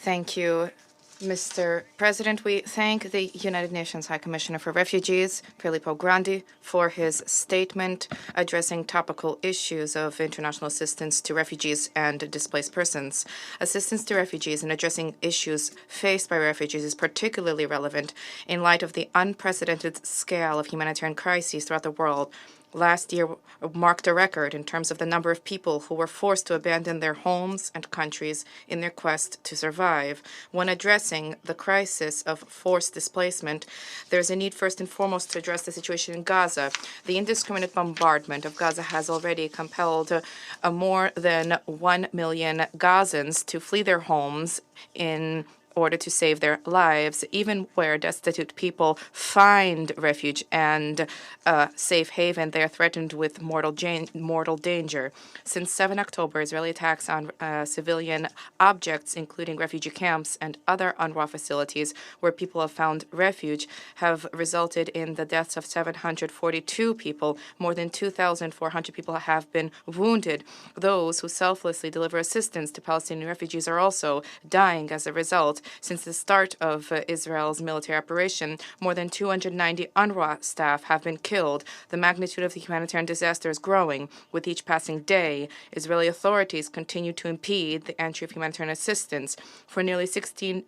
Thank you, Mr. President. We thank the United Nations High Commissioner for Refugees, Filippo Grandi, for his statement addressing topical issues of international assistance to refugees and displaced persons. Assistance to refugees and addressing issues faced by refugees is particularly relevant in light of the unprecedented scale of humanitarian crises throughout the world. Last year marked a record in terms of the number of people who were forced to abandon their homes and countries in their quest to survive. When addressing the crisis of forced displacement, there's a need first and foremost to address the situation in Gaza. The indiscriminate bombardment of Gaza has already compelled more than 1 million Gazans to flee their homes in order to save their lives. Even where destitute people find refuge and safe haven, they are threatened with mortal danger. Since 7 October, Israeli attacks on civilian objects, including refugee camps and other UNRWA facilities where people have found refuge, have resulted in the deaths of 742 people. More than 2,400 people have been wounded. Those who selflessly deliver assistance to Palestinian refugees are also dying as a result. Since the start of Israel's military operation, more than 290 UNRWA staff have been killed. The magnitude of the humanitarian disaster is growing. With each passing day, Israeli authorities continue to impede the entry of humanitarian assistance. For nearly 60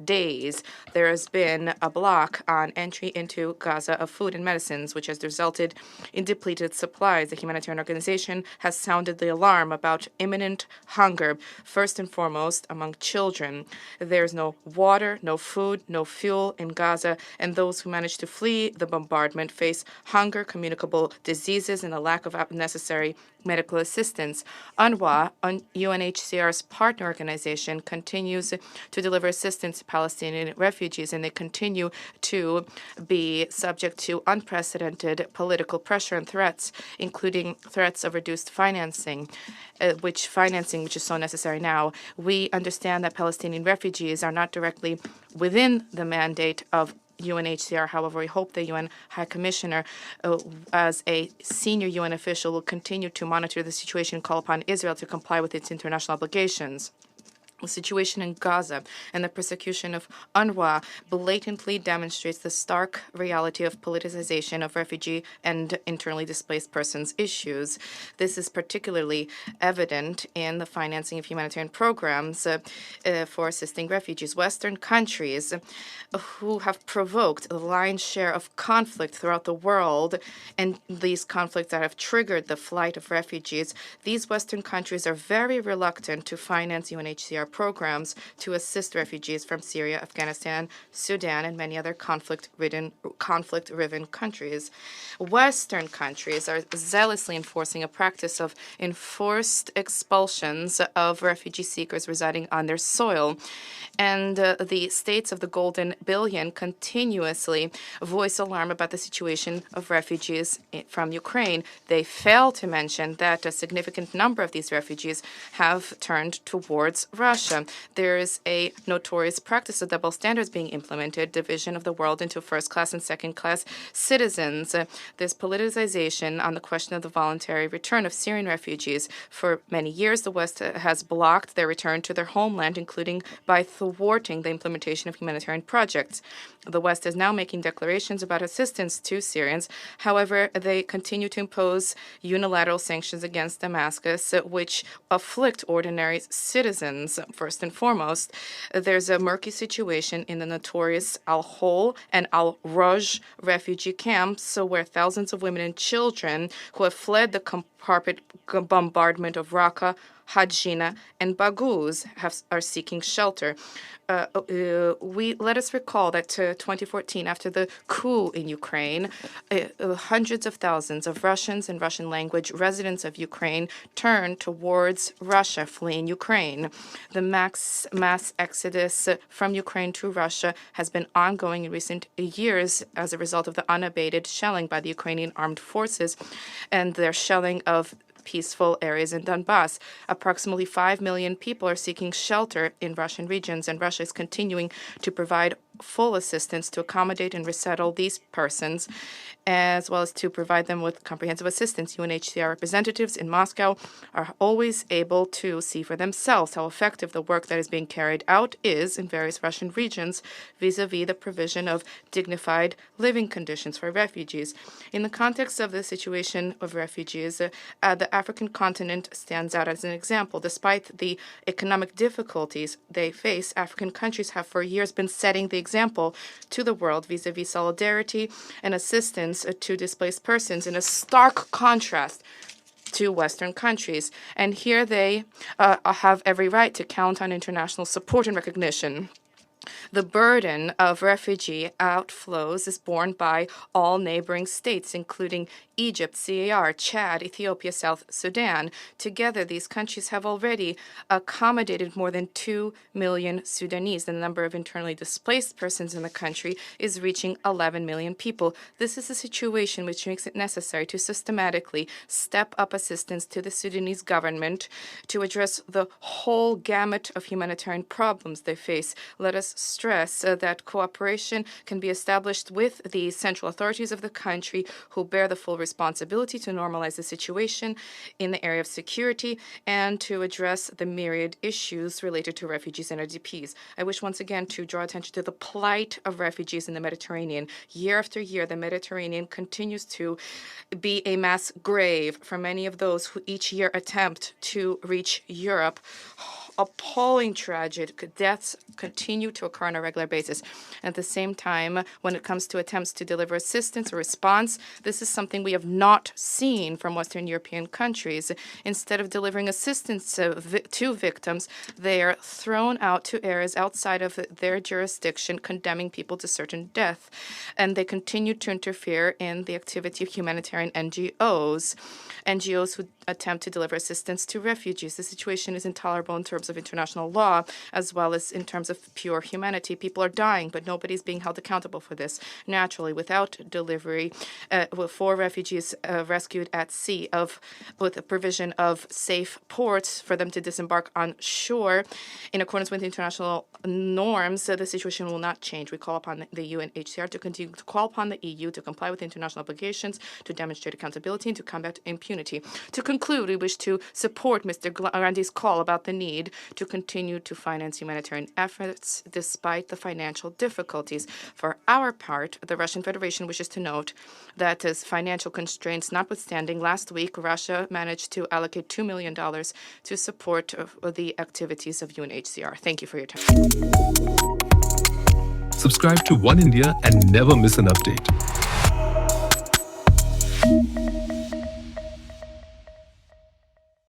days, there has been a block on entry into Gaza of food and medicines, which has resulted in depleted supplies. The humanitarian organization has sounded the alarm about imminent hunger, first and foremost among children. There's no water, no food, no fuel in Gaza, and those who manage to flee the bombardment face hunger, communicable diseases, and a lack of necessary medical assistance. UNRWA, UNHCR's partner organization, continues to deliver assistance to Palestinian refugees, and they continue to be subject to unprecedented political pressure and threats, including threats of reduced financing, which is so necessary now. We understand that Palestinian refugees are not directly within the mandate of UNHCR. However, we hope the UN High Commissioner, as a senior UN official, will continue to monitor the situation and call upon Israel to comply with its international obligations. The situation in Gaza and the persecution of UNRWA blatantly demonstrates the stark reality of politicization of refugee and internally displaced persons issues. This is particularly evident in the financing of humanitarian programs for assisting refugees. Western countries who have provoked the lion's share of conflict throughout the world, and these conflicts that have triggered the flight of refugees, these Western countries are very reluctant to finance UNHCR programs to assist refugees from Syria, Afghanistan, Sudan, and many other conflict-riven countries. Western countries are zealously enforcing a practice of enforced expulsions of refugee seekers residing on their soil. And the states of the Golden Billion continuously voice alarm about the situation of refugees from Ukraine. They fail to mention that a significant number of these refugees have turned towards Russia. There is a notorious practice of double standards being implemented, division of the world into first-class and second-class citizens. This politicization on the question of the voluntary return of Syrian refugees. For many years, the West has blocked their return to their homeland, including by thwarting the implementation of humanitarian projects. The West is now making declarations about assistance to Syrians. However, they continue to impose unilateral sanctions against Damascus, which afflict ordinary citizens. First and foremost, there's a murky situation in the notorious Al-Hol and Al-Roj refugee camps, where thousands of women and children who have fled the bombardment of Raqqa, Hajina, and Baghouz are seeking shelter. Let us recall that 2014, after the coup in Ukraine, hundreds of thousands of Russians and Russian language residents of Ukraine turned towards Russia, fleeing Ukraine. The mass exodus from Ukraine to Russia has been ongoing in recent years as a result of the unabated shelling by the Ukrainian armed forces and their shelling of peaceful areas in Donbass. Approximately 5 million people are seeking shelter in Russian regions, and Russia is continuing to provide full assistance to accommodate and resettle these persons, as well as to provide them with comprehensive assistance. UNHCR representatives in Moscow are always able to see for themselves how effective the work that is being carried out is in various Russian regions vis-à-vis the provision of dignified living conditions for refugees. In the context of the situation of refugees, the African continent stands out as an example. Despite the economic difficulties they face, African countries have for years been setting the example to the world vis-à-vis solidarity and assistance to displaced persons, in a stark contrast to Western countries. And here they have every right to count on international support and recognition. The burden of refugee outflows is borne by all neighboring states, including Egypt, CAR, Chad, Ethiopia, South Sudan. Together, these countries have already accommodated more than 2 million Sudanese. The number of internally displaced persons in the country is reaching 11 million people. This is a situation which makes it necessary to systematically step up assistance to the Sudanese government to address the whole gamut of humanitarian problems they face. Let us stress that cooperation can be established with the central authorities of the country, who bear the full responsibility to normalize the situation in the area of security and to address the myriad issues related to refugees and IDPs. I wish once again to draw attention to the plight of refugees in the Mediterranean. Year after year, the Mediterranean continues to be a mass grave for many of those who each year attempt to reach Europe. Appalling tragic deaths continue to occur on a regular basis. At the same time, when it comes to attempts to deliver assistance or response, this is something we have not seen from Western European countries. Instead of delivering assistance to victims, they are thrown out to areas outside of their jurisdiction, condemning people to certain death. And they continue to interfere in the activity of humanitarian NGOs who attempt to deliver assistance to refugees. The situation is intolerable in terms of international law, as well as in terms of pure humanity. People are dying, but nobody's being held accountable for this. Naturally, without delivery for refugees rescued at sea, with the provision of safe ports for them to disembark on shore, in accordance with international norms, the situation will not change. We call upon the UNHCR to continue to call upon the EU to comply with international obligations, to demonstrate accountability, and to combat impunity. To conclude, we wish to support Mr. Grandi's call about the need to continue to finance humanitarian efforts despite the financial difficulties. For our part, the Russian Federation wishes to note that, as financial constraints notwithstanding, last week Russia managed to allocate $2 million to support the activities of UNHCR. Thank you for your time. Subscribe to One India and never miss an update.